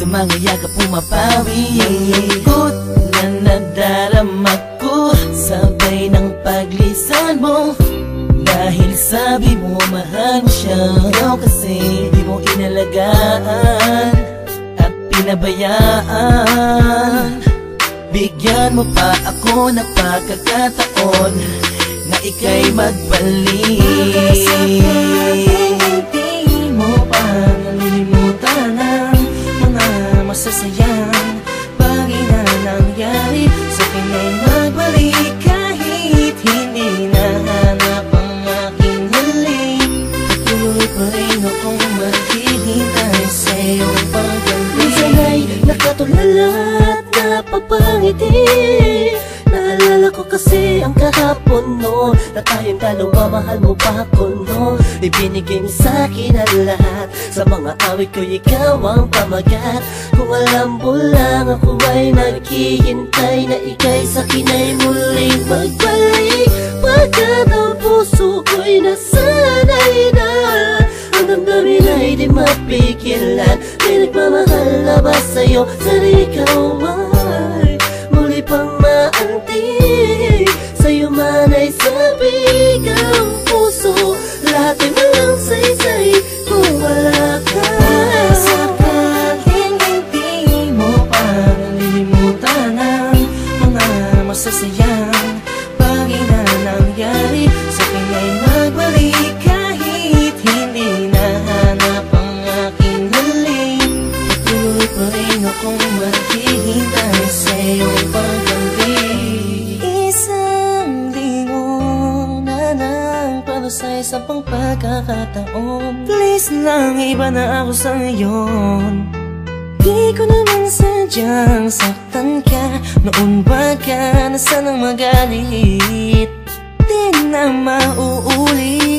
sa mga yakap pumapawi. Ang lungkot na nadarama ko, sabay ng paglisan mo. Dahil sabi mo mahal mo siya, ikaw kasi di mo inalagaan at pinabayaan. Bigyan mo pa ako ng pagkakataon na ika'y magbalik. Hindi mo pa nalilimutan ang mga masasayang bagay na nangyari sa akin ay magbalik. Kahit hindi nahanap ang aking halik, patuloy pa rin akong maghihintay sa iyong pagbalik. Minsan ay nakatulala at napapangiti. Naalala ko kasi ang kahapon no, na tayong dalawa, mahal mo pa ako no. Ibinigay mo sa'kin ang lahat, sa mga awit ko ikaw ang pamagat. Kung alam mo lang ako ay naghihintay na ika'y sa'kin ay muling magbalik. Pagkat ang puso ko'y nasanay na, ang damdamin ay di mapigilan. May nagmamahal na ba sa'yo, sana ikaw ay muli pang maantig. Sa'yo man ay sabik ang puso, lahat ay walang saysay kung wala ka. Sakaling hindi mo pa nalilimutan ang mga masasayang bagay na nangyari sa akin ay magbalik. Kahit hindi nahanap ang aking halik, patuloy pa rin akong maghihintay sa iyong pagbalik. Isang linggo na nang para sa isang pang pagkakataon. Please lang, iba na ako sa ngayon. Di ko naman sadyang saktan ka, noon ba ka na sanang magalit? Di na mauulit.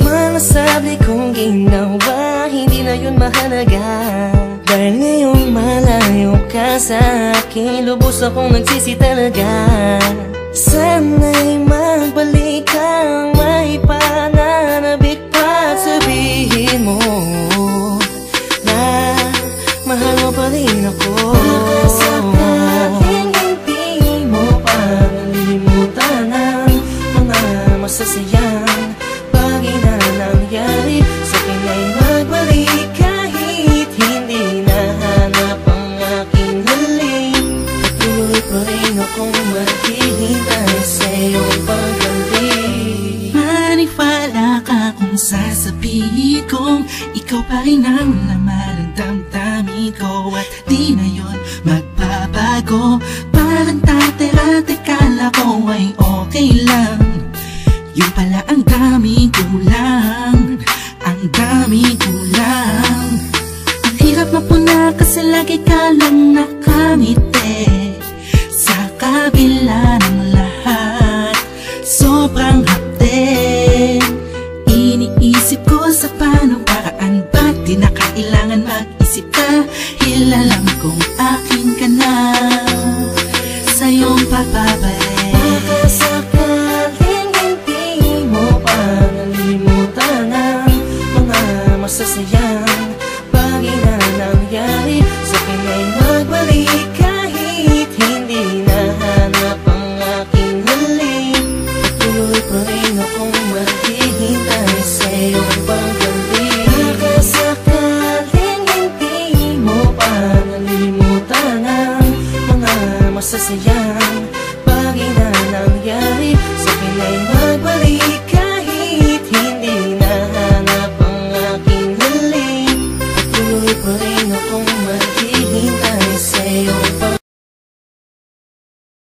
Malasabli kong ginawa, hindi na yun mahalaga. Dahil ngayong malayo ka sa akin, lubos akong nagsisi talaga. Sana'y magbalik kang may pananabik pa at sabihin mo na mahal mo pa rin ako. Sakaling hindi mo pa nalilimutan ang mga masasayang bagay na nangyari sa akin ay magbalik. Kahit hindi nahanap ang aking halik, patuloy pa rin akong maghihintay sa iyong pagbalik. Maniwala ka kung sasabihin kong ikaw pa rin ang laman ng damdamin ko, at di na yun magbabago. Parang dati-dati kala ko ay okay lang, yung pala ang daming kulang, ang daming kulang. Ang hirap mapuna kasi lagi ka lang nakangiti sa kabila ng lahat. Sobrang hapde, iniisip ko sa paano paraan, ba't di na kailangan mag-isip ka? Alam kong akin ka na, sa iyong pagbabalik. Sakaling hindi mo pa nalilimutan ang mga masasayang bagay na nangyari sa akin ay magbalik. Kahit hindi nahanap ang aking halik, patuloy pa rin akong maghihintay sa iyong pagbalik. Sakaling hindi mo pa nalilimutan ang mga masasayang bagay na nangyari sa akin ay magbalik. Kahit hindi nahanap ang aking halik, patuloy pa rin akong